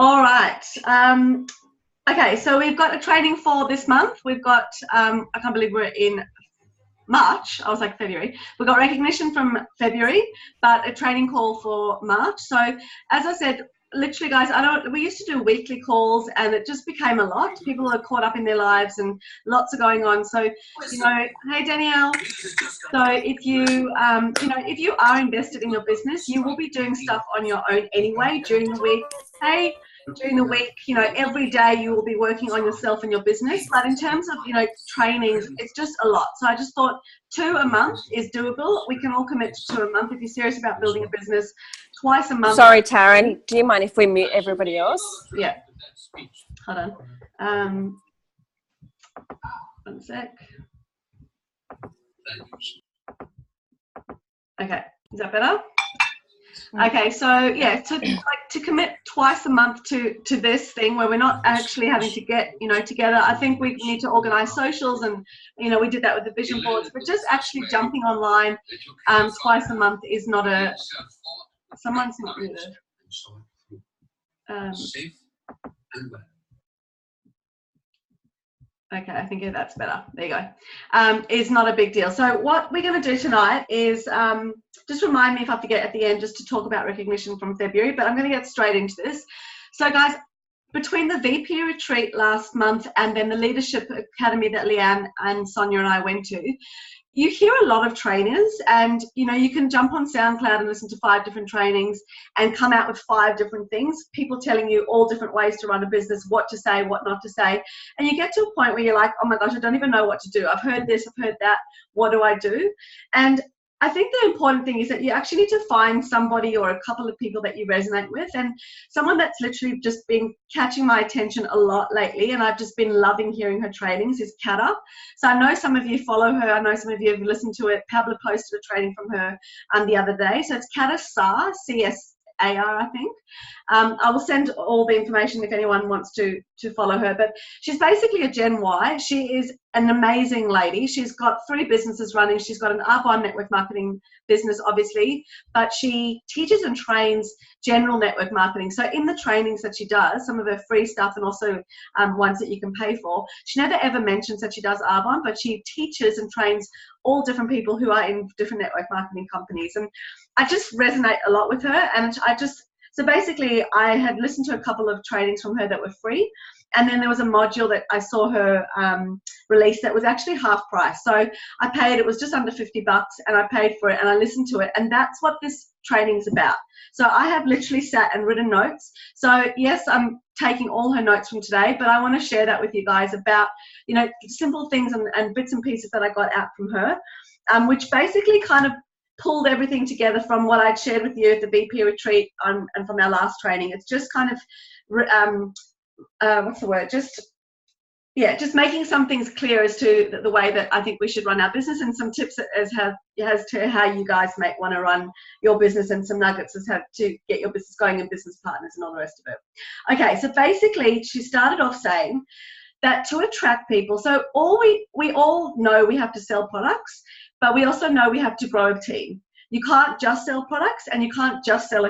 All right. Okay, so we've got a training for this month. We've got, I can't believe we're in March. I was like February. We've got recognition from February, but a training call for March. So as I said, literally guys, we used to do weekly calls and it just became a lot. People are caught up in their lives and lots are going on. So, hey Danielle. So if you, if you are invested in your business, you will be doing stuff on your own anyway during the week. Hey, during the week, every day you will be working on yourself and your business. But in terms of, trainings, it's just a lot. So I just thought 2 a month is doable. We can all commit to 2 a month if you're serious about building a business. Twice a month. Sorry, Taryn, do you mind if we mute everybody else? Yeah. Hold on. One sec. Okay, is that better? Okay, so yeah, to commit twice a month to this thing where we're not actually having to get together. I think we need to organise socials, and we did that with the vision boards. But just actually jumping online twice a month is not a. Someone's not muted. Okay, I think that's better. There you go. Is not a big deal. So what we're going to do tonight is just remind me if I forget at the end just to talk about recognition from February, but I'm going to get straight into this. So guys, between the VP retreat last month and then the Leadership Academy that Leanne and Sonia and I went to, you hear a lot of trainers, and you can jump on SoundCloud and listen to 5 different trainings and come out with 5 different things, people telling you all different ways to run a business, what to say, what not to say, and you get to a point where you're like, oh my gosh, I don't even know what to do. I've heard this, I've heard that, what do I do? And I think the important thing is that you actually need to find somebody or a couple of people that you resonate with, and someone that's literally just been catching my attention a lot lately, and I've just been loving hearing her trainings, is Kata. So I know some of you follow her, I know some of you have listened to it. Pablo posted a training from her the other day. So it's Kata Saar, C-S-A-R, I think. I will send all the information if anyone wants to follow her, but she's basically a Gen Y. She is an amazing lady. She's got 3 businesses running. She's got an Arbonne network marketing business, obviously, but she teaches and trains general network marketing. So in the trainings that she does, some of her free stuff and also ones that you can pay for, she never ever mentions that she does Arbonne, but she teaches and trains all different people who are in different network marketing companies. And I just resonate a lot with her, and so basically I had listened to a couple of trainings from her that were free, and then there was a module that I saw her release that was actually half price. So I paid, it was just under $50, and I paid for it and I listened to it, and that's what this training is about. So I have literally sat and written notes. So yes, I'm taking all her notes from today, but I want to share that with you guys about, simple things and bits and pieces that I got out from her, which basically kind of pulled everything together from what I'd shared with you at the VP retreat and from our last training. It's just kind of, what's the word? Just making some things clear as to the way that I think we should run our business, and some tips as to how you guys might want to run your business, and some nuggets as how to get your business going and business partners and all the rest of it. Okay, so basically she started off saying that to attract people, so we all know we have to sell products, but we also know we have to grow a team. You can't just sell products, and you can't just sell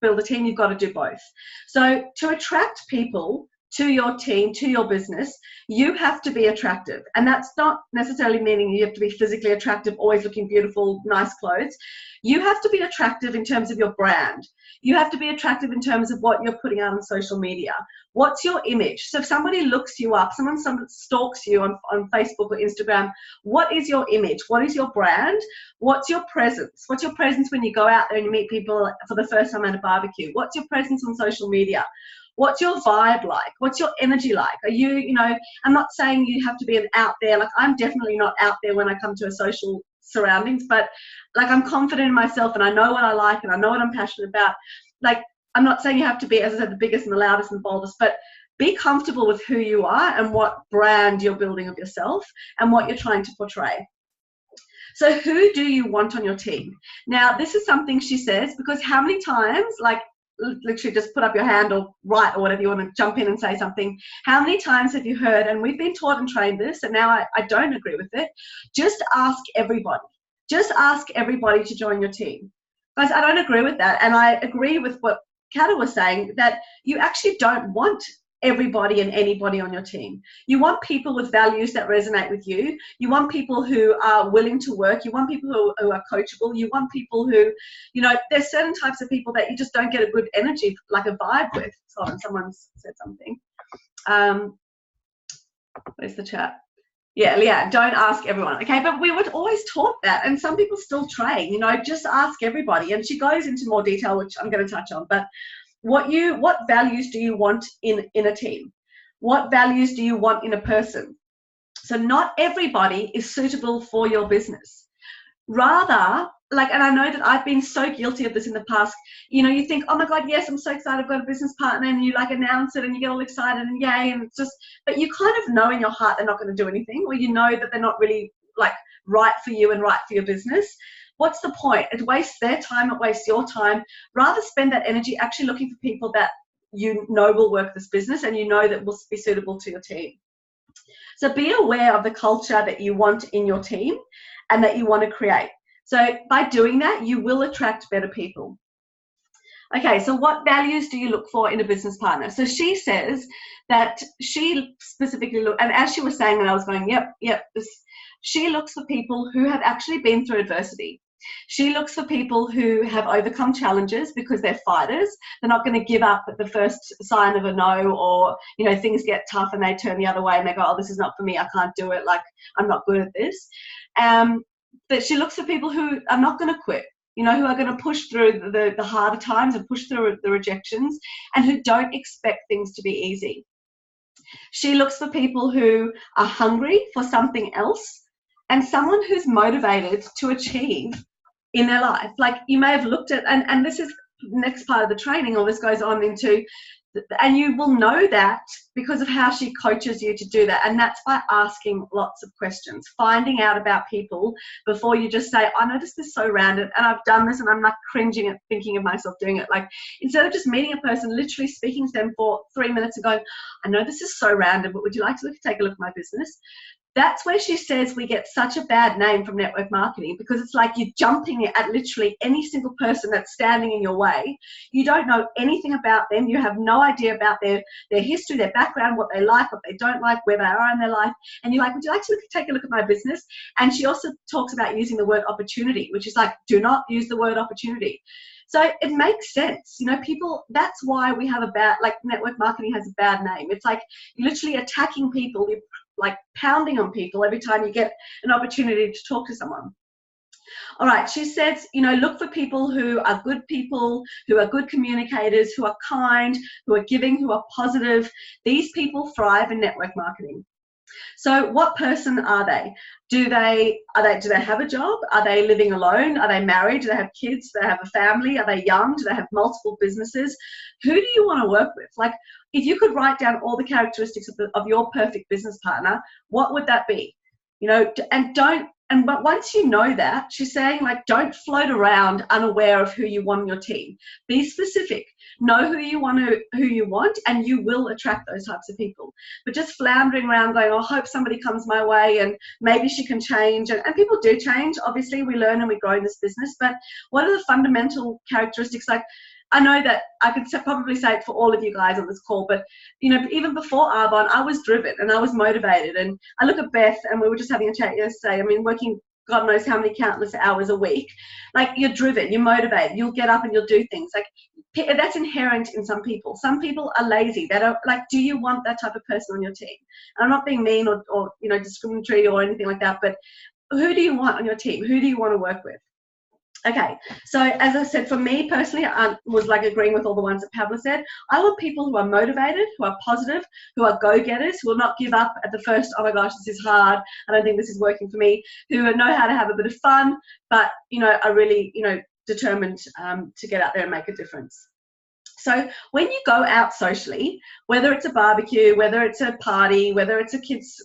build a team. You've got to do both. So to attract people to your team, to your business, you have to be attractive. And that's not necessarily meaning you have to be physically attractive, always looking beautiful, nice clothes. You have to be attractive in terms of your brand. You have to be attractive in terms of what you're putting out on social media. What's your image? So if somebody looks you up, someone stalks you on Facebook or Instagram, what is your image? What is your brand? What's your presence? What's your presence when you go out there and you meet people for the first time at a barbecue? What's your presence on social media? What's your vibe like? What's your energy like? Are you, I'm not saying you have to be an out there, like I'm definitely not out there when I come to a social surroundings, but like I'm confident in myself and I know what I like and I know what I'm passionate about. Like I'm not saying you have to be, as I said, the biggest and the loudest and the boldest, but be comfortable with who you are and what brand you're building of yourself and what you're trying to portray. So who do you want on your team? Now, this is something she says, because how many times, like literally just put up your hand or write or whatever you want to jump in and say something. How many times have you heard, and we've been taught and trained this, and now I don't agree with it, just ask everybody. Just ask everybody to join your team. Guys, I don't agree with that, and I agree with what Kata was saying, that you actually don't want everybody and anybody on your team. You want people with values that resonate with you. You want people who are willing to work. You want people who are coachable. You want people who, there's certain types of people that you just don't get a good energy, like a vibe with. Sorry, someone's said something. Where's the chat? Yeah, Leanne, don't ask everyone. Okay, but we were always taught that, and some people still train, just ask everybody. And she goes into more detail, which I'm going to touch on. But what values do you want in a team? What values do you want in a person? So not everybody is suitable for your business. Rather, and I know that I've been so guilty of this in the past, you think, oh my God, yes, I'm so excited, I've got a business partner, and you announce it and you get all excited and yay, and it's just, but you kind of know in your heart they're not going to do anything, or you know that they're not really right for you and right for your business. What's the point? It wastes their time, it wastes your time. Rather spend that energy actually looking for people that will work this business and that will be suitable to your team. So be aware of the culture that you want in your team and that you want to create. So by doing that, you will attract better people. Okay, so what values do you look for in a business partner? So she says that she specifically and as she was saying, and I was going, yep, she looks for people who have actually been through adversity. She looks for people who have overcome challenges because they're fighters. They're not going to give up at the first sign of a no, or, things get tough and they turn the other way and they go, oh, this is not for me. I can't do it. I'm not good at this. But she looks for people who are not going to quit, who are going to push through the harder times and push through the rejections, and who don't expect things to be easy. She looks for people who are hungry for something else and someone who's motivated to achieve in their life. You may have looked at, and this is the next part of the training, or this goes on into, and you will know that because of how she coaches you to do that. And that's by asking lots of questions, finding out about people before you just say, I noticed this so random and I've done this and I'm cringing at thinking of myself doing it. Instead of just meeting a person, literally speaking to them for 3 minutes and going, I know this is so random, but would you like to take a look at my business? That's where she says we get such a bad name from network marketing, because it's like you're jumping at literally any single person that's standing in your way. You don't know anything about them. You have no idea about their history, their background, what they like, what they don't like, where they are in their life. And you're like, would you like to take a look at my business? And she also talks about using the word opportunity, which is do not use the word opportunity. So it makes sense. People, that's why we have a bad, network marketing has a bad name. It's you're literally attacking people. You're pounding on people every time you get an opportunity to talk to someone. All right, she says, look for people who are good people, who are good communicators, who are kind, who are giving, who are positive. These people thrive in network marketing. So what person are they? Do they have a job? Are they living alone? Are they married? Do they have kids? Do they have a family? Are they young? Do they have multiple businesses? Who do you want to work with? If you could write down all the characteristics of your perfect business partner, what would that be? But once you know that, she's saying, don't float around unaware of who you want on your team. Be specific. Know who you want, and you will attract those types of people. But just floundering around going, I hope somebody comes my way and maybe she can change. And people do change. Obviously, we learn and we grow in this business. But what are the fundamental characteristics? I know that I could probably say it for all of you guys on this call, but even before Arbonne, I was driven and I was motivated. And I look at Beth, and we were just having a chat yesterday. Working God knows how many countless hours a week. You're driven, you're motivated, you'll get up and you'll do things. That's inherent in some people. Some people are lazy. They don't do you want that type of person on your team? And I'm not being mean or discriminatory or anything like that, but who do you want on your team? Who do you want to work with? Okay, so as I said, for me personally, I was agreeing with all the ones that Pablo said. I want people who are motivated, who are positive, who are go-getters, who will not give up at the first, oh my gosh, this is hard, I don't think this is working for me, who know how to have a bit of fun, but, are really, determined to get out there and make a difference. So when you go out socially, whether it's a barbecue, whether it's a party, whether it's a kid's,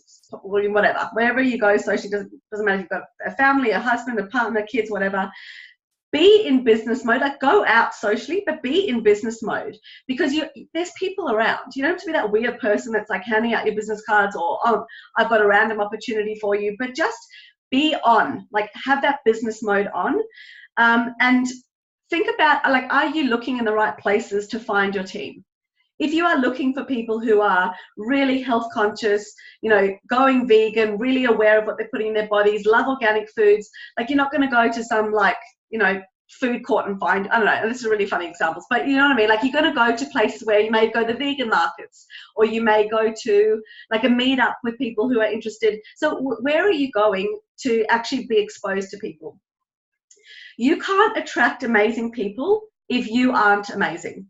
whatever, wherever you go socially, doesn't matter if you've got a family, a husband, a partner, kids, whatever, be in business mode. Go out socially, but be in business mode, because there's people around. You don't have to be that weird person that's handing out your business cards or, oh, I've got a random opportunity for you, but just be on, have that business mode on. And think about, like, are you looking in the right places to find your team? If you are looking for people who are really health conscious, you know, going vegan, really aware of what they're putting in their bodies, love organic foods, like, you're not going to go to some, like, you know, food court and find, I don't know, this is really funny examples, but you know what I mean? Like, you're going to go to places where you may go to vegan markets, or you may go to like a meetup with people who are interested. So where are you going to actually be exposed to people? You can't attract amazing people if you aren't amazing.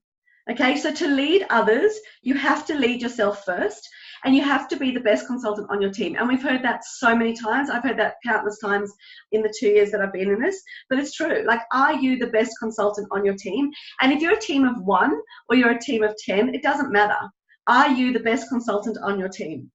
Okay, so to lead others, you have to lead yourself first, and you have to be the best consultant on your team. And we've heard that so many times. I've heard that countless times in the 2 years that I've been in this, but it's true. Like, are you the best consultant on your team? And if you're a team of 1 or you're a team of 10, it doesn't matter. Are you the best consultant on your team?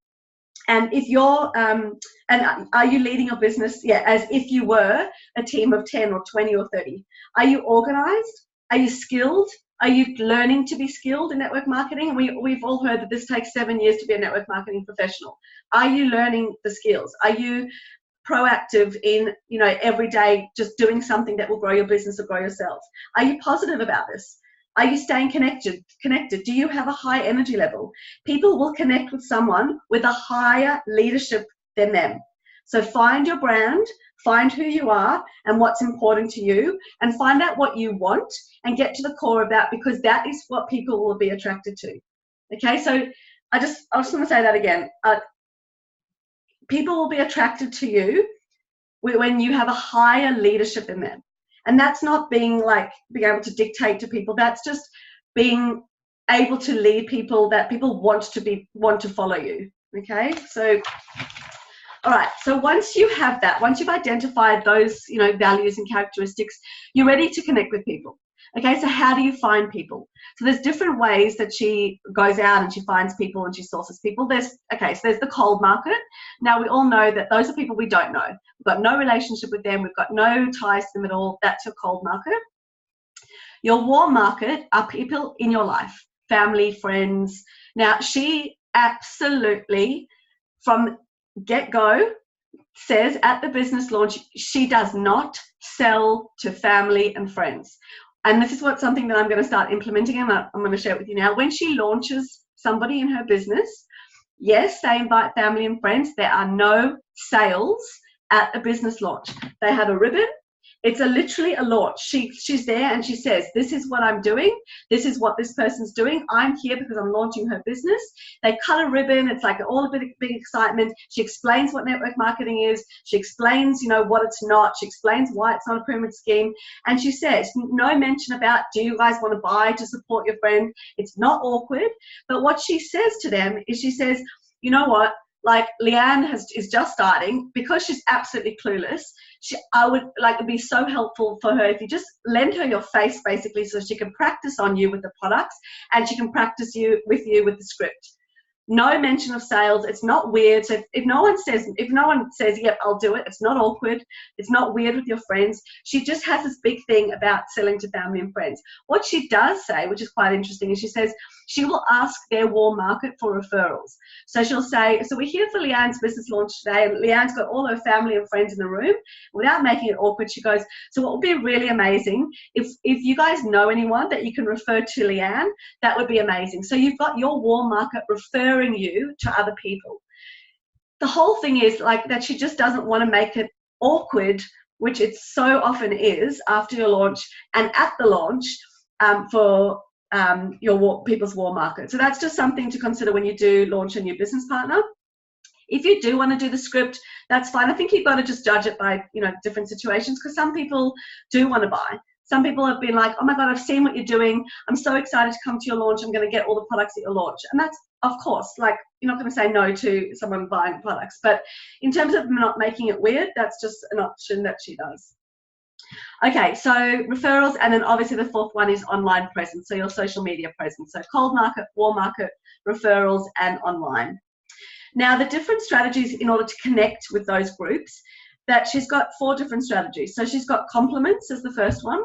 And if you're, and are you leading your business, as if you were a team of 10 or 20 or 30? Are you organized? Are you skilled? Are you learning to be skilled in network marketing? We've all heard that this takes 7 years to be a network marketing professional. Are you learning the skills? Are you proactive in, you know, every day just doing something that will grow your business or grow yourself? Are you positive about this? Are you staying connected? Do you have a high energy level? People will connect with someone with a higher leadership than them. So find your brand, find who you are and what's important to you, and find out what you want and get to the core of that, because that is what people will be attracted to. Okay, so I just want to say that again. People will be attracted to you when you have a higher leadership in them. And that's not being able to dictate to people. That's just being able to lead people that people want to follow you. Okay, so all right. So once you have that, once you've identified those, you know, values and characteristics, you're ready to connect with people. Okay, so how do you find people? So there's different ways that she goes out and she finds people and she sources people. So there's the cold market. Now, we all know that those are people we don't know. We've got no relationship with them. We've got no ties to them at all. That's your cold market. Your warm market are people in your life, family, friends. Now, she absolutely, from get-go, says at the business launch, she does not sell to family and friends. And this is something that I'm going to start implementing, and I'm going to share it with you now. When she launches somebody in her business, yes, they invite family and friends. There are no sales at a business launch. They have a ribbon. It's literally a launch. She's there and she says, this is what I'm doing. This is what this person's doing. I'm here because I'm launching her business. They cut a ribbon. It's like all a big excitement. She explains what network marketing is. She explains, you know, what it's not. She explains why it's not a pyramid scheme. And she says, no mention about, do you guys want to buy to support your friend? It's not awkward. But what she says to them is, she says, you know what? Like, Leanne is just starting, because she's absolutely clueless. It'd be so helpful for her if you just lend her your face, basically, so she can practice on you with the products and she can practice with you with the script. No mention of sales. It's not weird. So if no one says, yep, I'll do it, it's not awkward. It's not weird with your friends. She just has this big thing about selling to family and friends. What she does say, which is quite interesting, is she says she will ask their warm market for referrals. So she'll say, so we're here for Leanne's business launch today, and Leanne's got all her family and friends in the room. Without making it awkward, she goes, so what would be really amazing, if you guys know anyone that you can refer to Leanne, that would be amazing. So you've got your warm market referring you to other people. The whole thing is that she just doesn't want to make it awkward, which it so often is after your launch and at the launch for your people's warm market. So that's just something to consider when you do launch a new business partner. If you do want to do the script, that's fine. I think you've got to just judge it by, you know, different situations, because some people do want to buy. Some people have been like, oh my God, I've seen what you're doing. I'm so excited to come to your launch. I'm going to get all the products at your launch. And that's, of course, like, you're not going to say no to someone buying products. But in terms of not making it weird, that's just an option that she does. Okay, so referrals, and then obviously the fourth one is online presence, so your social media presence. So cold market, warm market, referrals, and online. Now, the different strategies in order to connect with those groups, that she's got 4 different strategies. So she's got compliments as the first one,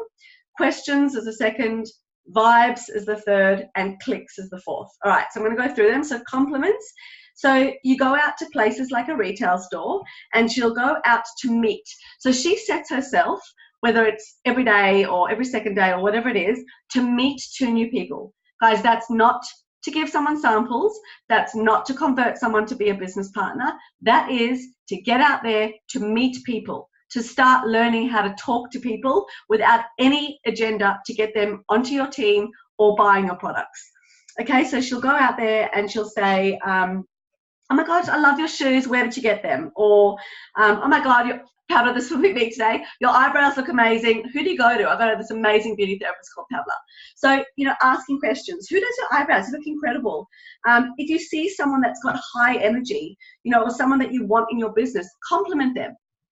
questions as the second, vibes as the third, and clicks as the fourth. All right, so I'm going to go through them. So compliments. So you go out to places like a retail store, and she'll go out to meet. So she sets herself whether it's every day or every second day or whatever it is, to meet 2 new people. Guys, that's not to give someone samples. That's not to convert someone to be a business partner. That is to get out there to meet people, to start learning how to talk to people without any agenda to get them onto your team or buying your products. Okay, so she'll go out there and she'll say, oh my God, I love your shoes. Where did you get them? Or, oh my God, Pavla, this will be me today. Your eyebrows look amazing. Who do you go to? I go to this amazing beauty therapist called Pavla. So, asking questions. Who does your eyebrows? You look incredible. If you see someone that's got high energy, or someone that you want in your business, compliment them.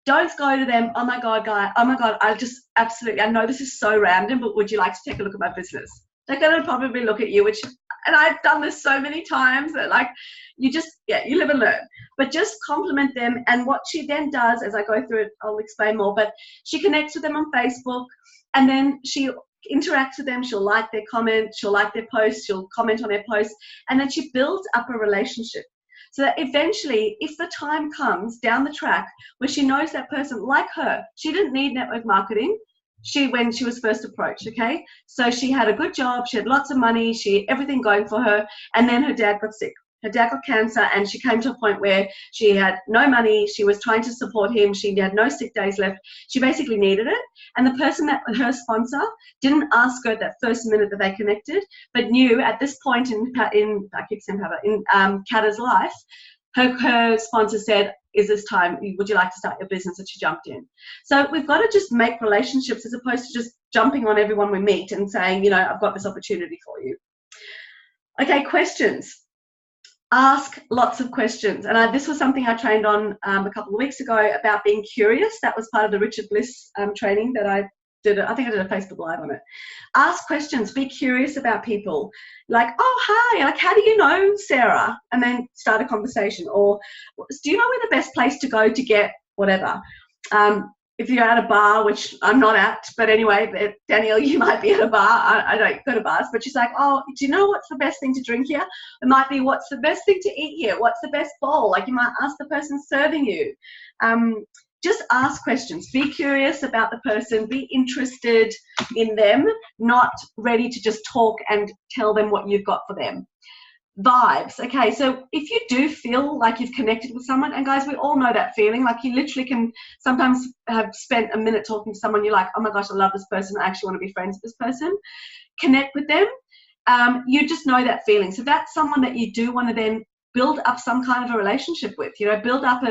Don't go to them, oh my God, guy, oh my God, I know this is so random, but would you like to take a look at my business? They're going to probably look at you, and I've done this so many times that you live and learn. But just compliment them. And what she then does, as I go through it, I'll explain more, but she connects with them on Facebook, and then she interacts with them. She'll like their comments, she'll like their posts, she'll comment on their posts, and then she builds up a relationship. So that eventually, if the time comes down the track where she knows that person, like her, she didn't need network marketing when she was first approached, okay? So she had a good job, she had lots of money, everything going for her, and then her dad got sick. Her dad got cancer, and she came to a point where she had no money. She was trying to support him. She had no sick days left. She basically needed it. And the person her sponsor didn't ask her at that first minute that they connected, but knew at this point in Kata's life, her sponsor said, is this time, would you like to start your business? And she jumped in. So we've got to just make relationships as opposed to just jumping on everyone we meet and saying, I've got this opportunity for you. Okay, questions. Ask lots of questions. And this was something I trained on a couple of weeks ago about being curious. That was part of the Richard Bliss training that I did. I think I did a Facebook Live on it. Ask questions. Be curious about people. Like, oh, hi. How do you know Sarah? And then start a conversation. Or do you know where the best place to go to get whatever? If you're at a bar, which I'm not at, but anyway, Danielle, you might be at a bar. I don't go to bars, but she's like, oh, do you know what's the best thing to drink here? It might be, what's the best thing to eat here? What's the best bowl? You might ask the person serving you. Just ask questions. Be curious about the person. Be interested in them, not ready to just talk and tell them what you've got for them. Vibes. Okay, so if you do feel like you've connected with someone, and guys, we all know that feeling, you literally can sometimes have spent a minute talking to someone, you're like, oh my gosh, I love this person, I actually want to be friends with this person. Connect with them. You just know that feeling. So that's someone that you do want to then build up some kind of a relationship with, build up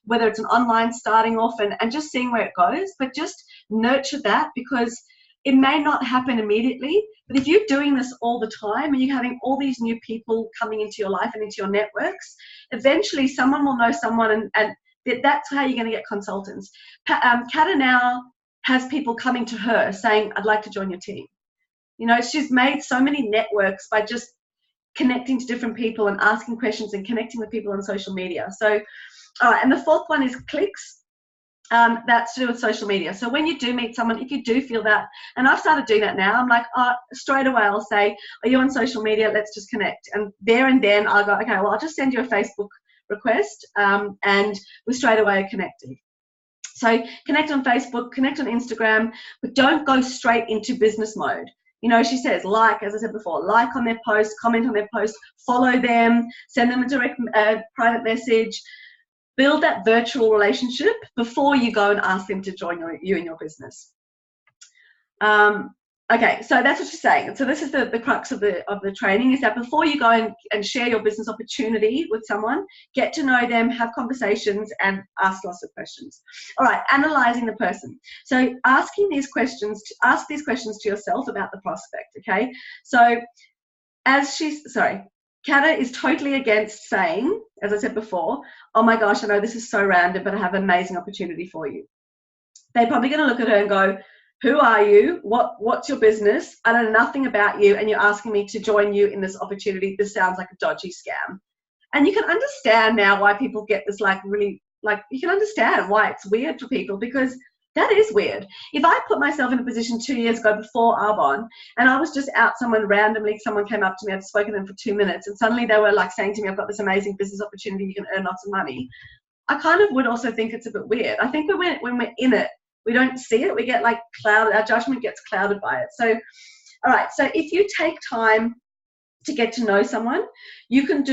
whether it's an online starting off and just seeing where it goes, but just nurture that, because it may not happen immediately, but if you're doing this all the time and you're having all these new people coming into your life and into your networks, eventually someone will know someone, and that's how you're going to get consultants. Kata now has people coming to her saying, I'd like to join your team. She's made so many networks by just connecting to different people and asking questions and connecting with people on social media. So, all right, and the fourth one is clicks. That's to do with social media. So when you do meet someone, if you do feel that, and I've started doing that now, I'm like, straight away I'll say, are you on social media? Let's just connect. And there and then I'll go, okay, well, I'll just send you a Facebook request, and we're straight away connecting. So connect on Facebook, connect on Instagram, but don't go straight into business mode. She says, as I said before, like on their post, comment on their post, follow them, send them a direct private message. Build that virtual relationship before you go and ask them to join you in your business. Okay, so that's what she's saying. So this is the crux of the training, is that before you go and share your business opportunity with someone, get to know them, have conversations, and ask lots of questions. All right, analyzing the person. So ask these questions to yourself about the prospect, okay? So Kata is totally against saying, as I said before, oh my gosh, I know this is so random, but I have an amazing opportunity for you. They're probably going to look at her and go, who are you? What's your business? I know nothing about you, and you're asking me to join you in this opportunity. This sounds like a dodgy scam. And you can understand now why people get this you can understand why it's weird for people, because that is weird. If I put myself in a position 2 years ago before Arbonne, and I was just out someone came up to me, I'd spoken to them for 2 minutes, and suddenly they were saying to me, I've got this amazing business opportunity, you can earn lots of money. I kind of would also think it's a bit weird. I think when we're in it, We don't see it. We get like clouded. Our judgment gets clouded by it. So, all right. So if you take time to get to know someone, you can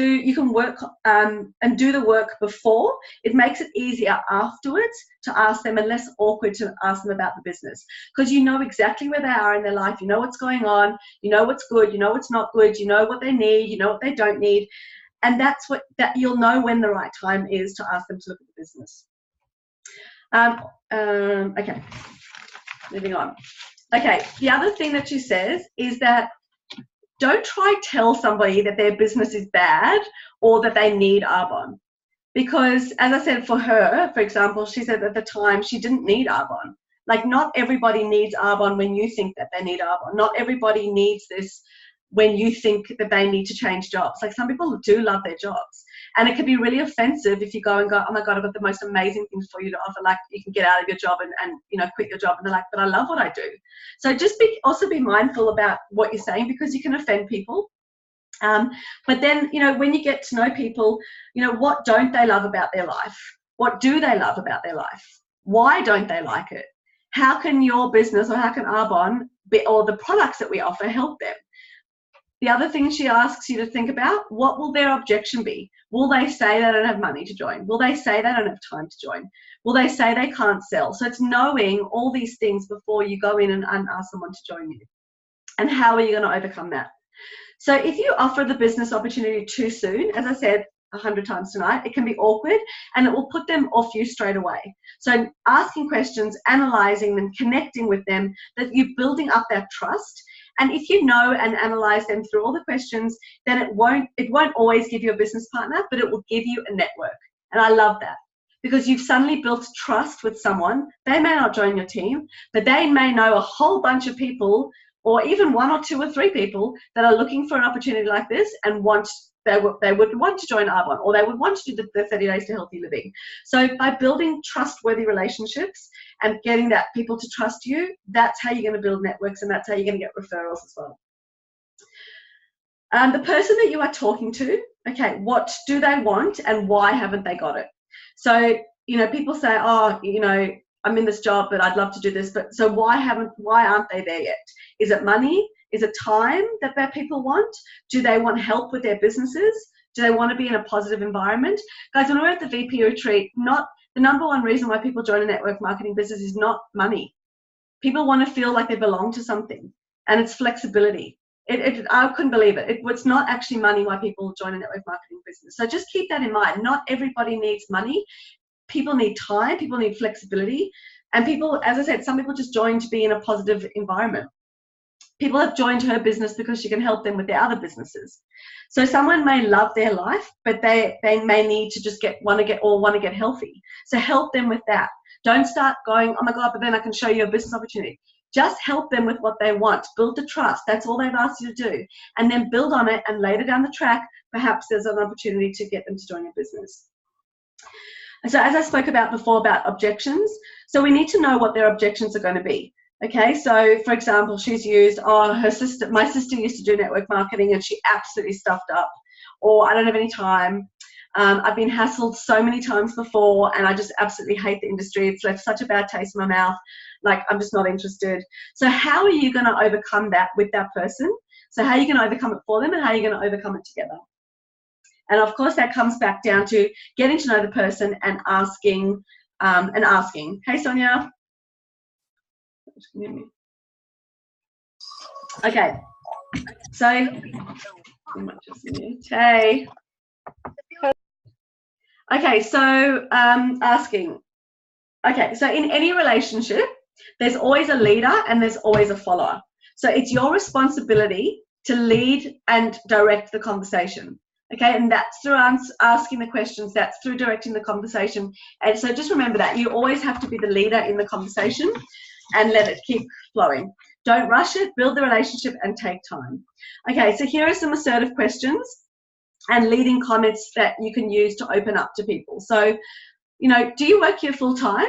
work and do the work before. It makes it easier afterwards to ask them, and less awkward to ask them about the business, because you know exactly where they are in their life. You know what's going on. You know what's good. You know what's not good. You know what they need. You know what they don't need. And that's that you'll know when the right time is to ask them to look at the business. Okay, moving on. Okay, the other thing that she says is that don't try tell somebody that their business is bad or that they need Arbonne. Because as I said, for her, for example, she said at the time she didn't need Arbonne. Like, not everybody needs Arbonne when you think that they need Arbonne. Not everybody needs this when you think that they need to change jobs. Like, some people do love their jobs. And it can be really offensive if you go and go, oh my God, I've got the most amazing things for you to offer. Like, you can get out of your job and you know, quit your job. And they're like, but I love what I do. So just also be mindful about what you're saying, because you can offend people. But then, you know, when you get to know people, you know, what don't they love about their life? What do they love about their life? Why don't they like it? How can your business, or how can Arbonne or the products that we offer help them? The other thing she asks you to think about, what will their objection be? Will they say they don't have money to join? Will they say they don't have time to join? Will they say they can't sell? So it's knowing all these things before you go in and ask someone to join you. And how are you going to overcome that? So if you offer the business opportunity too soon, as I said 100 times tonight, it can be awkward and it will put them off you straight away. So asking questions, analysing them, connecting with them, that you're building up that trust. And if you know and analyze them through all the questions, then it won't always give you a business partner, but it will give you a network. And I love that, because you've suddenly built trust with someone. They may not join your team, but they may know a whole bunch of people, or even 1 or 2 or 3 people that are looking for an opportunity like this and they would want to join Arbonne, or they would want to do the 30 Days to Healthy Living. So by building trustworthy relationships and getting that people to trust you, that's how you're going to build networks, and that's how you're going to get referrals as well. The person that you are talking to, okay, what do they want and why haven't they got it? So, you know, people say, oh, you know, I'm in this job, but I'd love to do this. But so why aren't they there yet? Is it money? Is it time that people want? Do they want help with their businesses? Do they want to be in a positive environment? Guys, when we're at the VP retreat, not the number one reason why people join a network marketing business is not money. People want to feel like they belong to something, and it's flexibility. I couldn't believe it. It's not actually money why people join a network marketing business. So just keep that in mind. Not everybody needs money. People need time. People need flexibility. And people, as I said, some people just join to be in a positive environment. People have joined her business because she can help them with their other businesses. So someone may love their life, but they may need to just want to get healthy. So help them with that. Don't start going, oh my God, but then I can show you a business opportunity. Just help them with what they want. Build the trust. That's all they've asked you to do. And then build on it, and later down the track, perhaps there's an opportunity to get them to join your business. And so as I spoke about before about objections, so we need to know what their objections are going to be. Okay, so for example, she's used, oh, my sister used to do network marketing and she absolutely stuffed up, or I don't have any time. I've been hassled so many times before and I just absolutely hate the industry. It's left such a bad taste in my mouth. Like, I'm just not interested. So how are you going to overcome that with that person? So how are you going to overcome it for them, and how are you going to overcome it together? And of course, that comes back down to getting to know the person and asking. Hey, Sonia. Okay, so hey. Okay, so asking. Okay, so in any relationship, there's always a leader and there's always a follower. So it's your responsibility to lead and direct the conversation. Okay, and that's through asking the questions, that's through directing the conversation. And so just remember that you always have to be the leader in the conversation and let it keep flowing. Don't rush it, build the relationship and take time. Okay, so here are some assertive questions and leading comments that you can use to open up to people. So, you know, do you work here full time?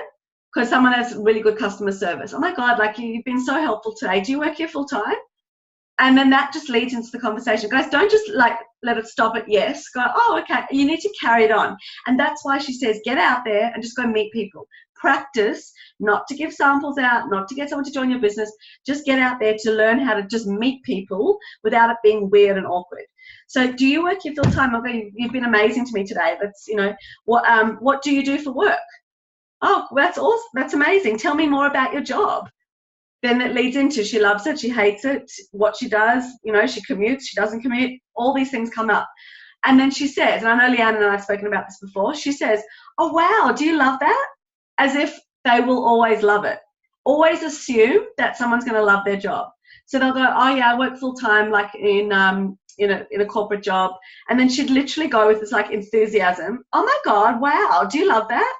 Because someone has really good customer service. Oh my God, like, you've been so helpful today. Do you work here full time? And then that just leads into the conversation. Guys, don't just like let it stop at yes. Go, oh, okay. You need to carry it on. And that's why she says, get out there and just go meet people. practice not to give samples out, not to get someone to join your business. Just get out there to learn how to just meet people without it being weird and awkward. So do you work your full time? Okay, you've been amazing to me today. That's, you know, what do you do for work? Oh, that's awesome. That's amazing. Tell me more about your job. Then it leads into she loves it, she hates it, what she does, you know, she commutes, she doesn't commute, all these things come up. And then she says, and I know Leanne and I have spoken about this before, she says, oh, wow, do you love that? As if they will always love it. Always assume that someone's going to love their job. So they'll go, oh, yeah, I work full time, like in a corporate job. And then she'd literally go with this like enthusiasm. Oh, my God, wow, do you love that?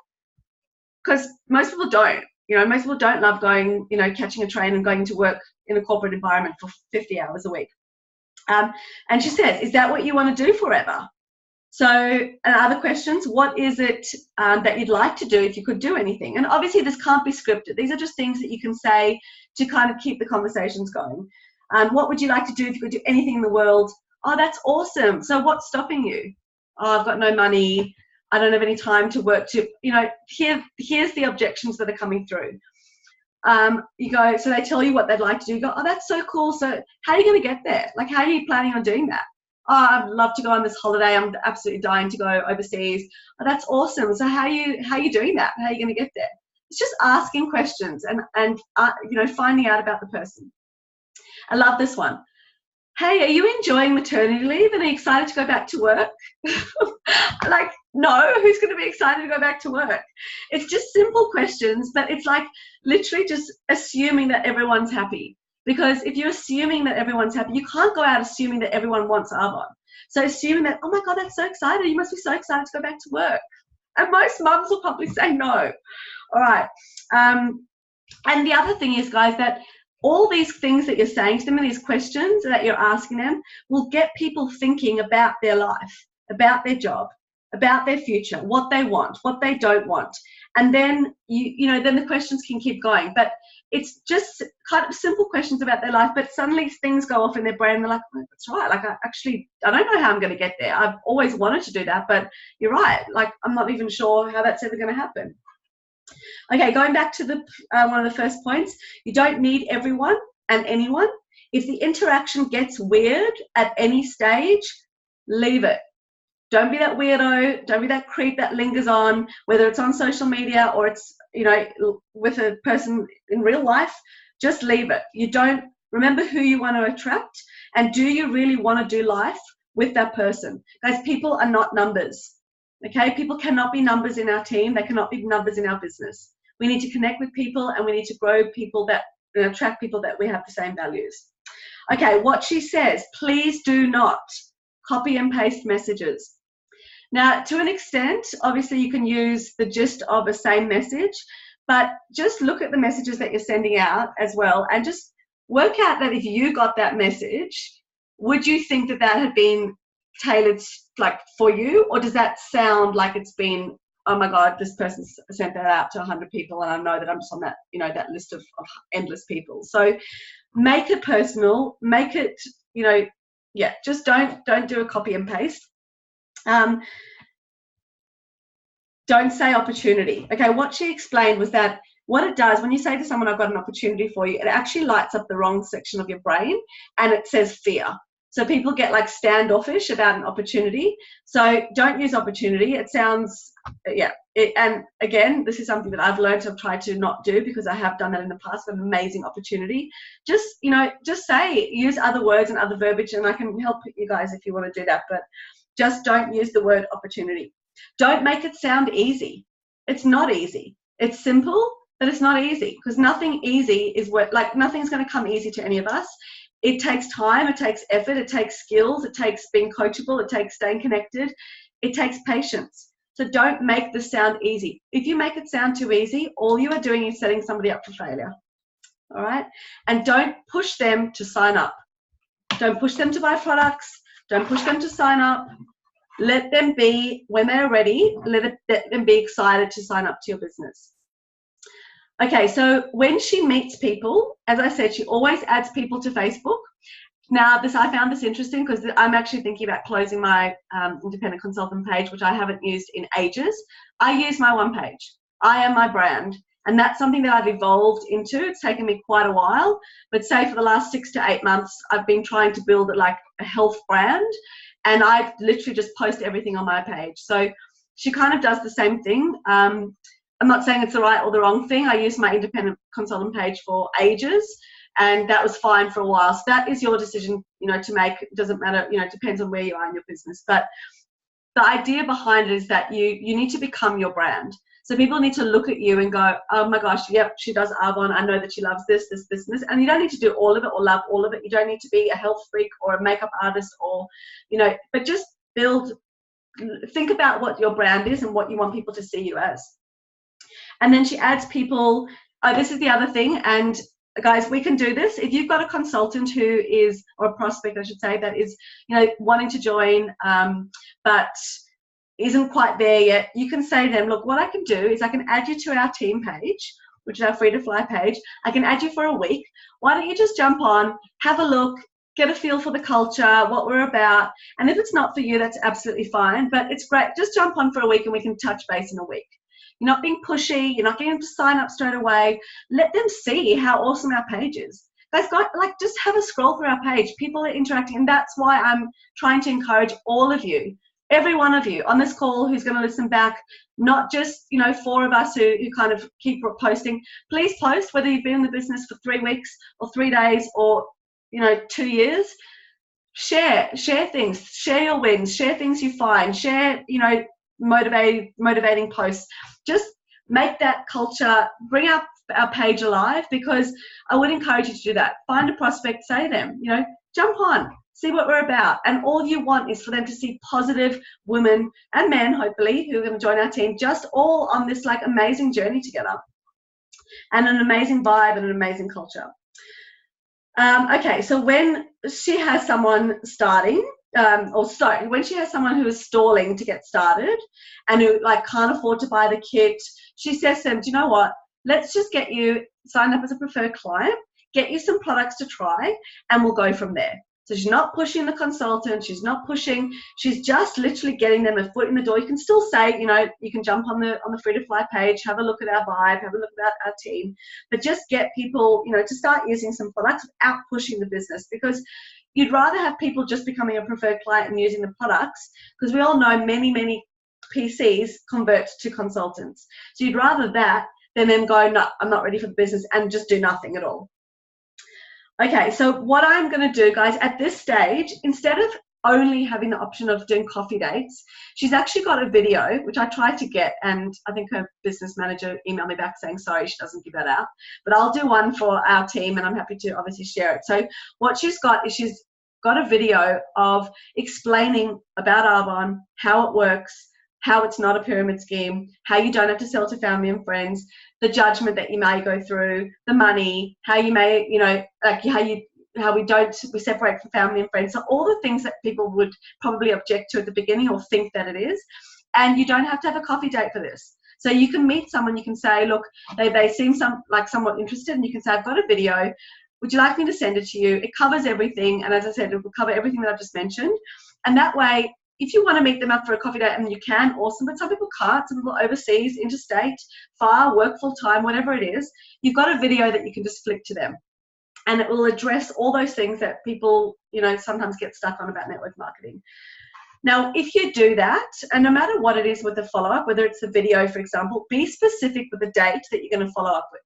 Because most people don't. You know, most people don't love going, you know, catching a train and going to work in a corporate environment for 50 hours a week. And she says, is that what you want to do forever? So, and other questions, what is it that you'd like to do if you could do anything? And obviously this can't be scripted. These are just things that you can say to kind of keep the conversations going. What would you like to do if you could do anything in the world? Oh, that's awesome. So what's stopping you? Oh, I've got no money. I don't have any time to work to, you know, here's the objections that are coming through. You go, so they tell you what they'd like to do. You go, oh, that's so cool. So how are you going to get there? Like, how are you planning on doing that? Oh, I'd love to go on this holiday. I'm absolutely dying to go overseas. Oh, that's awesome. So how are you doing that? How are you going to get there? It's just asking questions and you know, finding out about the person. I love this one. Hey, are you enjoying maternity leave and are you excited to go back to work? Like, no, who's going to be excited to go back to work? It's just simple questions, but it's like literally just assuming that everyone's happy. Because if you're assuming that everyone's happy, you can't go out assuming that everyone wants Arbonne. So assuming that, oh my God, that's so exciting. You must be so excited to go back to work. And most mums will probably say no. All right. And the other thing is, guys, that all these things that you're saying to them and these questions that you're asking them will get people thinking about their life, about their job, about their future, what they want, what they don't want. And then, you know, then the questions can keep going. But it's just kind of simple questions about their life, but suddenly things go off in their brain. They're like, oh, that's right. Like, I don't know how I'm going to get there. I've always wanted to do that, but you're right. Like, I'm not even sure how that's ever going to happen. Okay, going back to the one of the first points, you don't need everyone and anyone. If the interaction gets weird at any stage, leave it. Don't be that weirdo. Don't be that creep that lingers on, whether it's on social media or it's, you know, with a person in real life. Just leave it. You don't remember who you want to attract, and do you really want to do life with that person? Guys, people are not numbers. Okay, people cannot be numbers in our team. They cannot be numbers in our business. We need to connect with people and we need to grow people that attract people that we have the same values. Okay, what she says, please do not copy and paste messages. Now, to an extent, obviously you can use the gist of a same message, but just look at the messages that you're sending out as well and just work out that if you got that message, would you think that that had been tailored like for you, or does that sound like it's been, oh my God, this person's sent that out to 100 people and I know that I'm just on that, you know, that list of endless people. So make it personal, make it, you know, yeah, just don't do a copy and paste. Don't say opportunity. Okay, what she explained was that what it does when you say to someone, I've got an opportunity for you, it actually lights up the wrong section of your brain and it says fear. So people get like standoffish about an opportunity. So don't use opportunity. It sounds, yeah. And again, this is something that I've learned. I've tried to not do because I have done that in the past. An amazing opportunity. Just, you know, just say, use other words and other verbiage, and I can help you guys if you want to do that. But just don't use the word opportunity. Don't make it sound easy. It's not easy. It's simple, but it's not easy, because nothing easy is like nothing's going to come easy to any of us. It takes time, it takes effort, it takes skills, it takes being coachable, it takes staying connected, it takes patience. So don't make this sound easy. If you make it sound too easy, all you are doing is setting somebody up for failure. All right? And don't push them to sign up. Don't push them to buy products. Don't push them to sign up. Let them be, when they're ready, let them be excited to sign up to your business. Okay, so when she meets people, as I said, she always adds people to Facebook. Now, I found this interesting because I'm actually thinking about closing my independent consultant page, which I haven't used in ages. I use my one page. I am my brand. And that's something that I've evolved into. It's taken me quite a while, but say for the last 6 to 8 months, I've been trying to build like a health brand, and I literally just post everything on my page. So she kind of does the same thing. I'm not saying it's the right or the wrong thing. I used my independent consultant page for ages, and that was fine for a while. So that is your decision, to make. It doesn't matter, it depends on where you are in your business. But the idea behind it is that you need to become your brand. So people need to look at you and go, oh my gosh, yep, she does Arbonne. I know that she loves this, this, this, and this. And you don't need to do all of it or love all of it. You don't need to be a health freak or a makeup artist or, but just think about what your brand is and what you want people to see you as. And then she adds people, this is the other thing, and guys, we can do this. If you've got a consultant who is, or a prospect, I should say, that is, wanting to join, but isn't quite there yet, you can say to them, look, what I can do is I can add you to our team page, which is our Free to Fly page. I can add you for a week. Why don't you just jump on, have a look, get a feel for the culture, what we're about. And if it's not for you, that's absolutely fine. But it's great. Just jump on for a week and we can touch base in a week. You're not being pushy. You're not getting them to sign up straight away. Let them see how awesome our page is. Guys, just have a scroll through our page. People are interacting, and that's why I'm trying to encourage all of you, every one of you on this call who's going to listen back, not just 4 of us who kind of keep posting. Please post, whether you've been in the business for 3 weeks or 3 days or 2 years. Share things, share your wins, share things you find, share motivating posts. Just make that culture, bring up our page alive, because I would encourage you to do that. Find a prospect, say to them, jump on, see what we're about. And all you want is for them to see positive women and men, hopefully, who are going to join our team, just all on this like amazing journey together, and an amazing vibe and an amazing culture. Okay, so when she has someone starting, when she has someone who is stalling to get started and who can't afford to buy the kit, she says to them, do you know what? Let's just get you signed up as a preferred client, get you some products to try, and we'll go from there. So she's not pushing the consultant. She's not pushing. She's just literally getting them a foot in the door. You can still say, you can jump on the Free to Fly page, have a look at our vibe, have a look at our team, but just get people, to start using some products without pushing the business, because you'd rather have people just becoming a preferred client and using the products, because we all know many PCs convert to consultants. So you'd rather that than them go, no, I'm not ready for the business, and just do nothing at all. Okay, so what I'm going to do, guys, at this stage, instead of only having the option of doing coffee dates, she's actually got a video, which I tried to get, and I think her business manager emailed me back saying, sorry, she doesn't give that out. But I'll do one for our team, and I'm happy to obviously share it. So what she's got is she's got a video of explaining about Arbonne, how it works, how it's not a pyramid scheme, how you don't have to sell to family and friends, the judgment that you may go through, the money, how you may, how we separate from family and friends. So all the things that people would probably object to at the beginning or think that it is. And you don't have to have a coffee date for this. So you can meet someone, you can say, look, they seem somewhat interested, and you can say, I've got a video. Would you like me to send it to you? It covers everything. And as I said, it will cover everything that I've just mentioned. And that way, if you want to meet them up for a coffee date, and you can, awesome. But some people can't. Some people overseas, interstate, far, work full time, whatever it is. You've got a video that you can just flick to them. And it will address all those things that people, sometimes get stuck on about network marketing. Now, if you do that, and no matter what it is with the follow-up, whether it's a video, for example, be specific with the date that you're going to follow up with.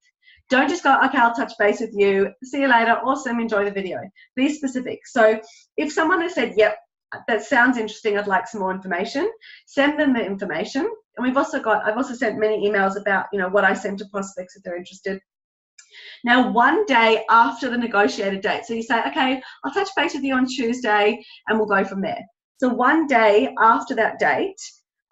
Don't just go, okay, I'll touch base with you. See you later. Awesome. Enjoy the video. Be specific. So if someone has said, yep, that sounds interesting, I'd like some more information, send them the information. And I've also sent many emails about, what I send to prospects if they're interested. Now, one day after the negotiated date, so you say, okay, I'll touch base with you on Tuesday and we'll go from there. So one day after that date,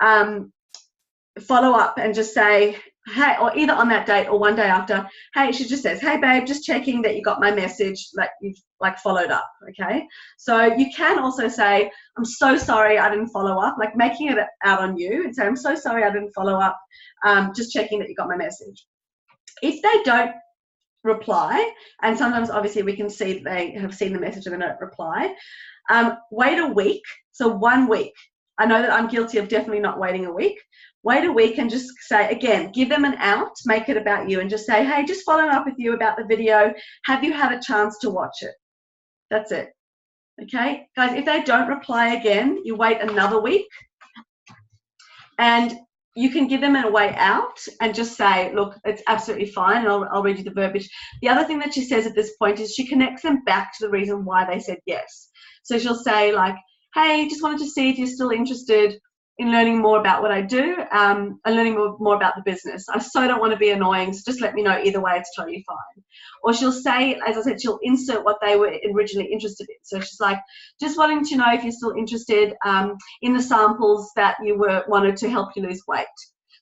follow up and just say, hey, or either on that date or one day after, hey, she just says, hey babe, just checking that you got my message, like you've followed up, okay? So you can also say, I'm so sorry I didn't follow up, like making it out on you and say, I'm so sorry I didn't follow up, just checking that you got my message. If they don't reply, and sometimes obviously we can see that they have seen the message and they don't reply, wait a week, so 1 week. I know that I'm guilty of definitely not waiting a week. Wait a week and just say, again, give them an out, make it about you, and just say, hey, just following up with you about the video. Have you had a chance to watch it? That's it. Okay, guys, if they don't reply again, you wait another week, and you can give them a way out and just say, look, it's absolutely fine, and I'll read you the verbiage. The other thing that she says at this point is she connects them back to the reason why they said yes. So she'll say like, hey, just wanted to see if you're still interested in learning more about what I do and learning more about the business. I so don't want to be annoying, so just let me know. Either way, it's totally fine. Or she'll say, as I said, she'll insert what they were originally interested in. So she's like, just wanting to know if you're still interested in the samples that you wanted to help you lose weight.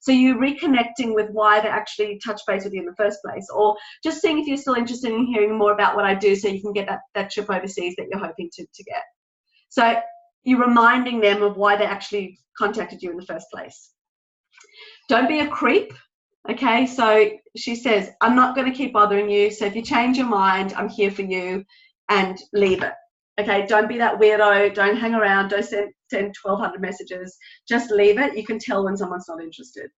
So you're reconnecting with why they actually touched base with you in the first place, or just seeing if you're still interested in hearing more about what I do so you can get that trip overseas that you're hoping to get. So you're reminding them of why they actually contacted you in the first place. Don't be a creep. Okay, so she says, I'm not going to keep bothering you. So if you change your mind, I'm here for you, and leave it. Okay, don't be that weirdo. Don't hang around. Don't send 1,200 messages. Just leave it. You can tell when someone's not interested.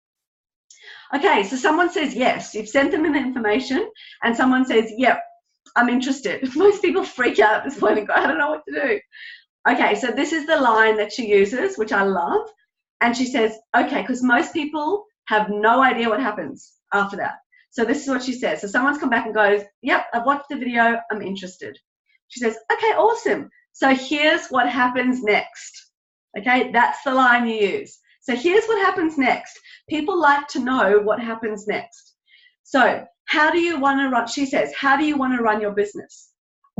Okay, so someone says yes. You've sent them the information, and someone says, yep, I'm interested. Most people freak out at this point and go, I don't know what to do. Okay, so this is the line that she uses, which I love. And she says, okay, because most people have no idea what happens after that. So this is what she says. So someone's come back and goes, yep, I've watched the video, I'm interested. She says, okay, awesome. So here's what happens next. Okay, that's the line you use. So here's what happens next. People like to know what happens next. So how do you want to run, she says, how do you want to run your business?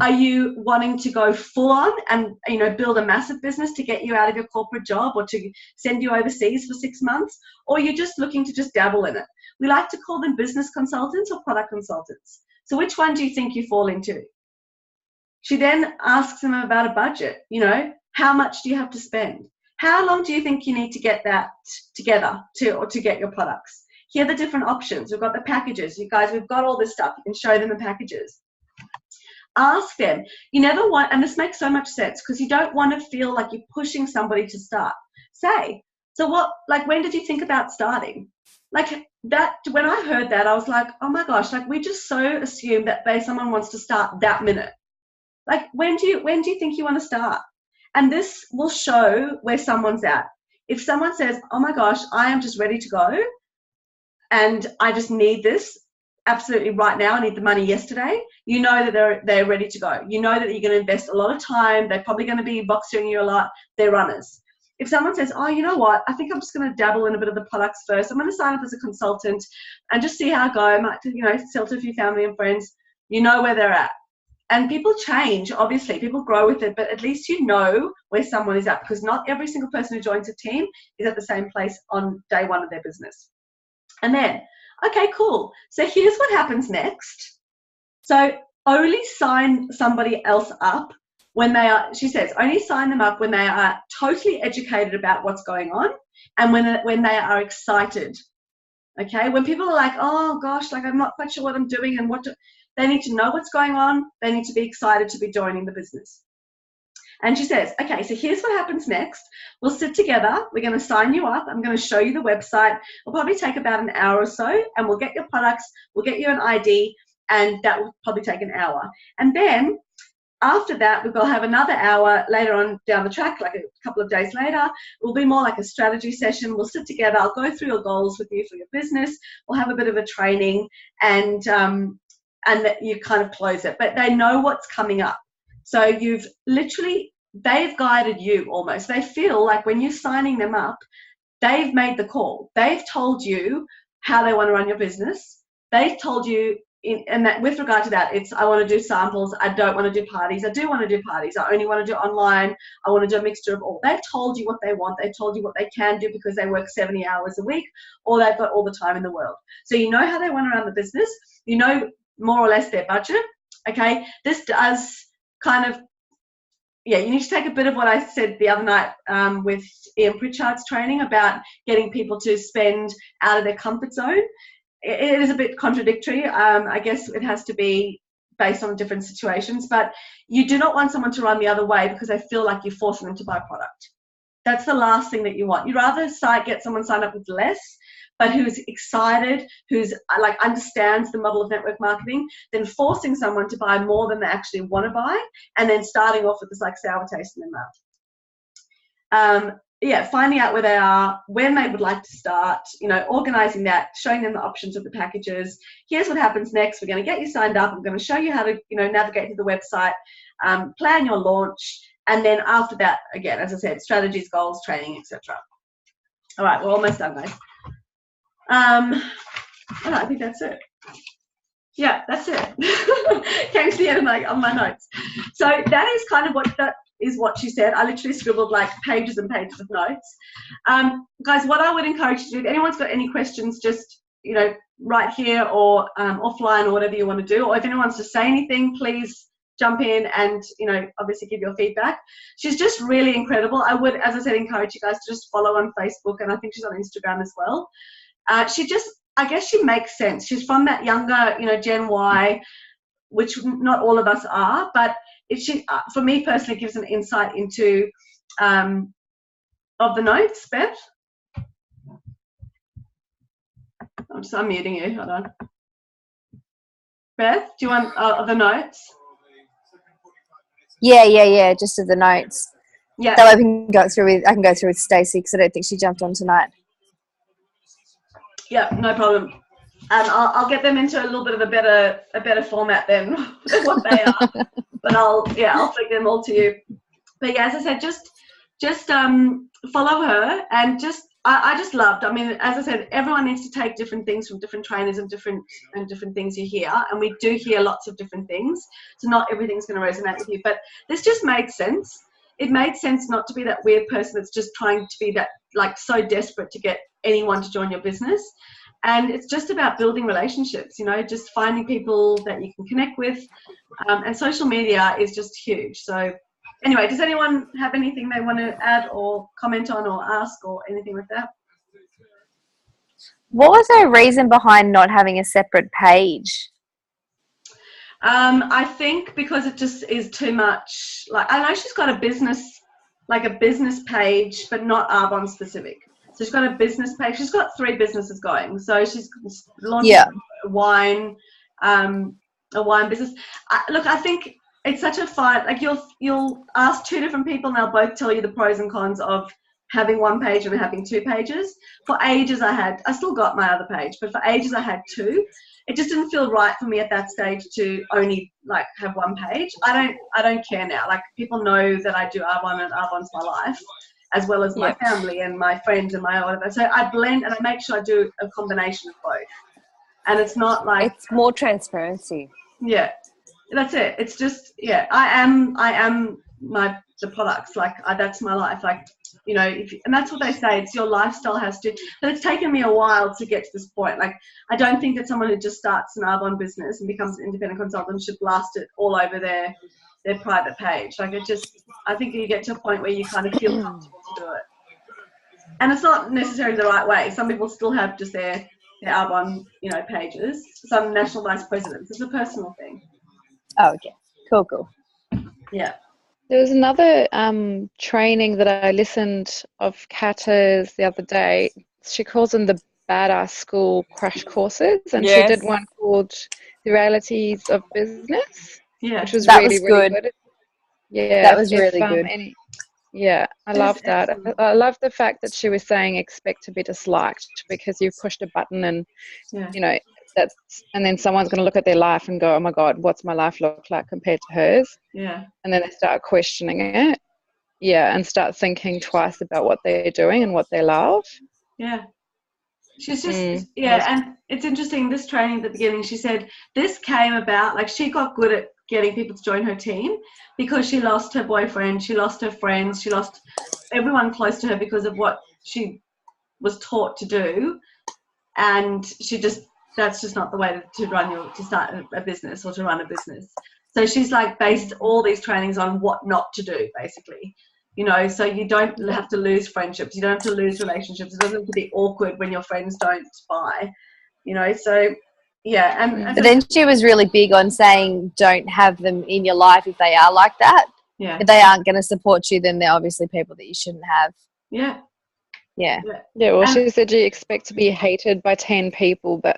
Are you wanting to go full on and, you know, build a massive business to get you out of your corporate job or to send you overseas for 6 months? Or you're just looking to just dabble in it? We like to call them business consultants or product consultants. So which one do you think you fall into? She then asks them about a budget. You know, how much do you have to spend? How long do you think you need to get that together to get your products? Here are the different options. We've got the packages. You guys, we've got all this stuff. You can show them the packages. Ask them. You never want, and this makes so much sense, because you don't want to feel like you're pushing somebody to start. Say, so what, like, when did you think about starting? Like that, when I heard that, I was like, oh my gosh, like we just so assume that someone wants to start that minute. Like, when do you think you want to start? And this will show where someone's at. If someone says, oh my gosh, I am just ready to go and I just need this absolutely right now, I need the money yesterday, you know that they're ready to go. You know that you're going to invest a lot of time. They're probably going to be boxing you a lot. They're runners. If someone says, oh, you know what, I think I'm just going to dabble in a bit of the products first. I'm going to sign up as a consultant and just see how I go. I might, you know, sell to a few family and friends. You know where they're at. And people change, obviously. People grow with it, but at least you know where someone is at, because not every single person who joins a team is at the same place on day one of their business. And then, okay, cool. So here's what happens next. So only sign somebody else up when they are, she says, only sign them up when they are totally educated about what's going on and when they are excited. Okay, when people are like, oh gosh, like I'm not quite sure what I'm doing and they need to know what's going on. They need to be excited to be joining the business. And she says, okay, so here's what happens next. We'll sit together. We're going to sign you up. I'm going to show you the website. It'll probably take about an hour or so, and we'll get your products. We'll get you an ID, and that will probably take an hour. And then after that, we'll have another hour later on down the track, like a couple of days later. It will be more like a strategy session. We'll sit together. I'll go through your goals with you for your business. We'll have a bit of a training, and that you kind of close it. But they know what's coming up. So they've guided you almost. They feel like when you're signing them up, they've made the call. They've told you how they want to run your business. They've told you, and that with regard to that, it's I want to do samples. I don't want to do parties. I do want to do parties. I only want to do online. I want to do a mixture of all. They've told you what they want. They've told you what they can do because they work 70 hours a week, or they've got all the time in the world. So you know how they want to run the business. You know more or less their budget. Okay, this does kind of, yeah, you need to take a bit of what I said the other night with Ian Pritchard's training about getting people to spend out of their comfort zone. It is a bit contradictory. I guess it has to be based on different situations, but you do not want someone to run the other way because they feel like you're forcing them to buy product. That's the last thing that you want. You'd rather get someone signed up with less, but who's excited, who's like understands the model of network marketing, than forcing someone to buy more than they actually want to buy, and then starting off with this like sour taste in their mouth. Finding out where they are, when they would like to start, organizing that, showing them the options of the packages. Here's what happens next. We're going to get you signed up. I'm going to show you how to, navigate to the website, plan your launch. And then after that, again, as I said, strategies, goals, training, etc. All right, we're almost done, guys. I think that's it. Yeah, that's it. Came to the end of my notes. So that is kind of what she said. I literally scribbled like pages and pages of notes. Guys, what I would encourage you to do, if anyone's got any questions, just, right here or offline or whatever you want to do, or if anyone wants to say anything, please jump in and, obviously give your feedback. She's just really incredible. I would, as I said, encourage you guys to just follow on Facebook, and I think she's on Instagram as well. I guess she makes sense. She's from that younger, Gen Y, which not all of us are, but for me personally, gives an insight into of the notes. Beth, I'm just unmuting you. Hold on. Beth, do you want the notes? Yeah. Just of the notes. Yeah. So I can go through with Stacey, because I don't think she jumped on tonight. Yeah, no problem. I'll get them into a little bit of a better format than what they are. But I'll flick them all to you. But yeah, as I said, just follow her, and I just loved. I mean, as I said, everyone needs to take different things from different trainers and different things you hear, and we do hear lots of different things. So not everything's going to resonate with you, but this just made sense. It made sense not to be that weird person that's just trying to be that like so desperate to get anyone to join your business. And it's just about building relationships, just finding people that you can connect with. And social media is just huge. So anyway, does anyone have anything they want to add or comment on or ask or anything like that? What was her reason behind not having a separate page? I think because it just is too much. Like, I know she's got a business page, but not Arbonne specific. So she's got a business page. She's got 3 businesses going. So she's launched a wine business. Look, I think it's such a fun. Like you'll ask 2 different people, and they'll both tell you the pros and cons of having 1 page and having 2 pages. For ages, I still got my other page, but for ages I had 2. It just didn't feel right for me at that stage to only like have 1 page. I don't care now. Like, people know that I do Arbonne, and Arbonne's my life, as well as my family and my friends and my whatever. So I blend, and I make sure I do a combination of both. And it's not like, it's more transparency. Yeah, that's it. It's just, I am the products. Like, that's my life. Like, and that's what they say. It's your lifestyle has to. But it's taken me a while to get to this point. Like, I don't think that someone who just starts an Arbonne business and becomes an independent consultant should blast it all over their private page. Like, I think you get to a point where you kind of feel comfortable to do it. And it's not necessarily the right way. Some people still have just their Arbonne, pages. Some national vice presidents. It's a personal thing. Oh, okay. Cool. Yeah. There was another training that I listened of Kata's the other day. She calls them the Badass School Crash Courses, and she did one called The Realities of Business, which was really good. Yeah, that was really good. I love that. I love the fact that she was saying expect to be disliked, because you've pushed a button and and then someone's going to look at their life and go, oh my God, what's my life look like compared to hers? Yeah. And then they start questioning it. Yeah. And start thinking twice about what they're doing and what they love. Yeah. She's just, and it's interesting, this training at the beginning, she said this came about, like, she got good at getting people to join her team because she lost her boyfriend, she lost her friends, she lost everyone close to her because of what she was taught to do. And that's just not the way to start a business or to run a business. So she's like based all these trainings on what not to do, basically. So you don't have to lose friendships. You don't have to lose relationships. It doesn't have to be awkward when your friends don't buy, so yeah. And but then she was really big on saying don't have them in your life if they are like that. Yeah. If they aren't going to support you, then they're obviously people that you shouldn't have. Yeah. Yeah. Yeah, well, And- she said you expect to be hated by 10 people, but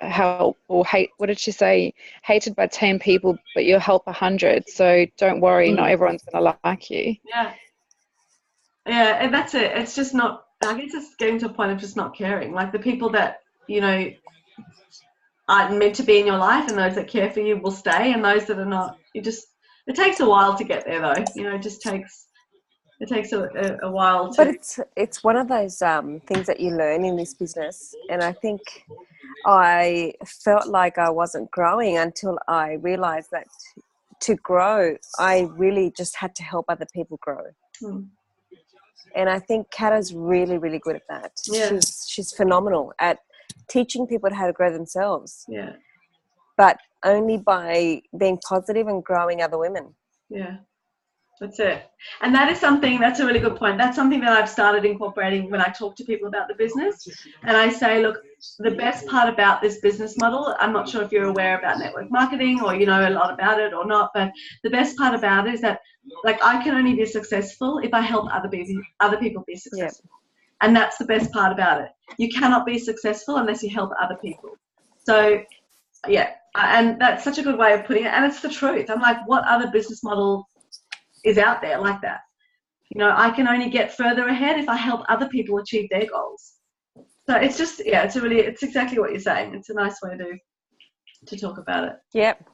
what did she say? Hated by 10 people, but you'll help 100. So don't worry, not everyone's going to like you. Yeah. Yeah, and that's it. It's just not, I guess it's getting to a point of just not caring. Like the people that, you know, aren't meant to be in your life and those that care for you will stay, and those that are not, it takes a while to get there though. You know, it takes a while to. But it's one of those things that you learn in this business, and I think I felt like I wasn't growing until I realized that to grow, I really just had to help other people grow. And I think Kata's really, really good at that. Yeah. She's phenomenal at teaching people how to grow themselves. Yeah. But only by being positive and growing other women. Yeah. That's it. And that's a really good point. That's something that I've started incorporating when I talk to people about the business. And I say, look, the best part about this business model, I'm not sure if you're aware about network marketing or you know a lot about it or not, but the best part about it is that like I can only be successful if I help other people be successful. Yeah. And that's the best part about it. You cannot be successful unless you help other people. So yeah, and that's such a good way of putting it. And it's the truth. I'm like, what other business model is out there like that? You know, I can only get further ahead if I help other people achieve their goals. So it's just, yeah, it's exactly what you're saying. It's a nice way to talk about it. Yep.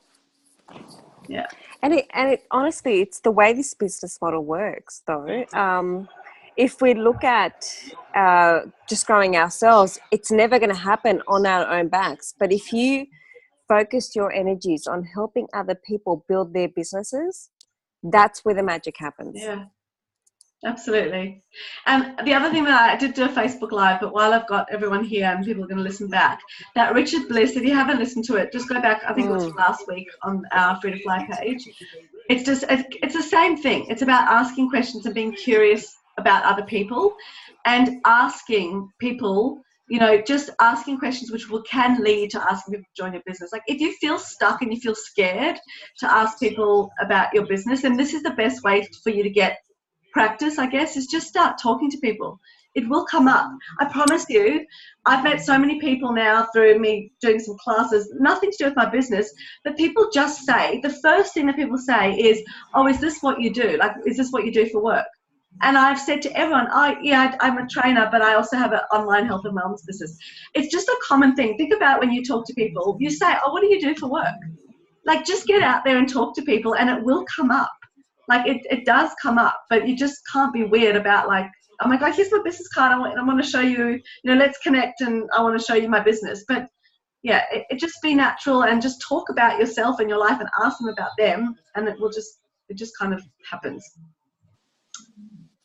Yeah. And it honestly, it's the way this business model works though. If we look at just growing ourselves, it's never going to happen on our own backs. But if you focus your energies on helping other people build their businesses, that's where the magic happens. Yeah, absolutely. And the other thing that I did do a Facebook Live, but while I've got everyone here and people are going to listen back, that Richard Bliss, if you haven't listened to it, just go back, I think it was last week on our Free to Fly page. It's the same thing. It's about asking questions and being curious about other people and asking people, you know, just asking questions which can lead to asking people to join your business. Like if you feel stuck and you feel scared to ask people about your business, then this is the best way for you to get practice, I guess, is just start talking to people. It will come up. I promise you, I've met so many people now through me doing some classes, nothing to do with my business, but people just say, the first thing that people say is, oh, is this what you do? Like, is this what you do for work? And I've said to everyone, I'm a trainer, but I also have an online health and wellness business. It's just a common thing. Think about when you talk to people, you say, oh, what do you do for work? Like, just get out there and talk to people and it will come up. Like, it does come up, but you just can't be weird about like, oh my God, here's my business card. I want to show you, you know, let's connect and I want to show you my business. But yeah, it just be natural and just talk about yourself and your life and ask them about them. And it just kind of happens.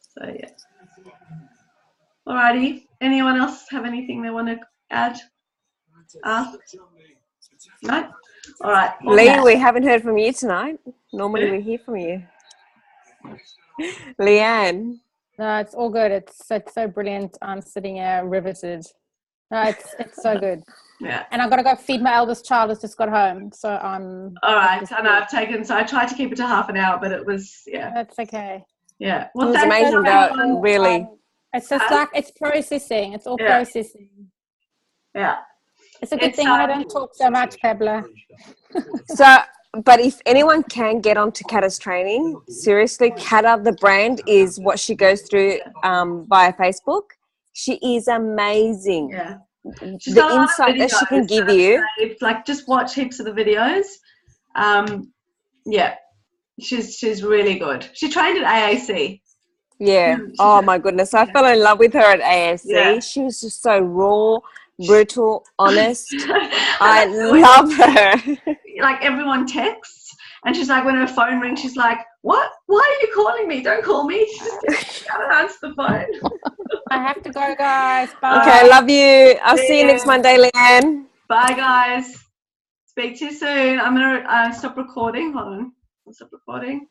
So yeah. Alrighty. Anyone else have anything they want to add? Ask? No? All right. Lee, we haven't heard from you tonight. Normally we hear from you. Leanne. No, it's all good. It's so brilliant. I'm sitting here riveted. No, it's so good. Yeah. And I've got to go feed my eldest child who's just got home. So I'm... All right. I know I tried to keep it to half an hour, but it was, yeah. That's okay. Yeah. Well, it was amazing though, really. It's just like, it's processing. It's all processing. Yeah. It's a good thing I don't talk so much, Pablo. So, but if anyone can get onto Kata's training, seriously, Kata, the brand, is what she goes through via Facebook. She is amazing. Yeah. She's the insight that she can give you. It's like, just watch heaps of the videos. Yeah. She's really good. She trained at AAC. Yeah. Oh my goodness. I fell in love with her at AAC. Yeah. She was just so raw, brutal, honest. I love her. Like everyone texts and she's like, when her phone rings, she's like, what? Why are you calling me? Don't call me. She can't answer the phone. I have to go, guys. Bye. Okay, love you. I'll see you next Monday, Leanne. Bye, guys. Speak to you soon. I'm going to stop recording. Hold on. I'll stop recording.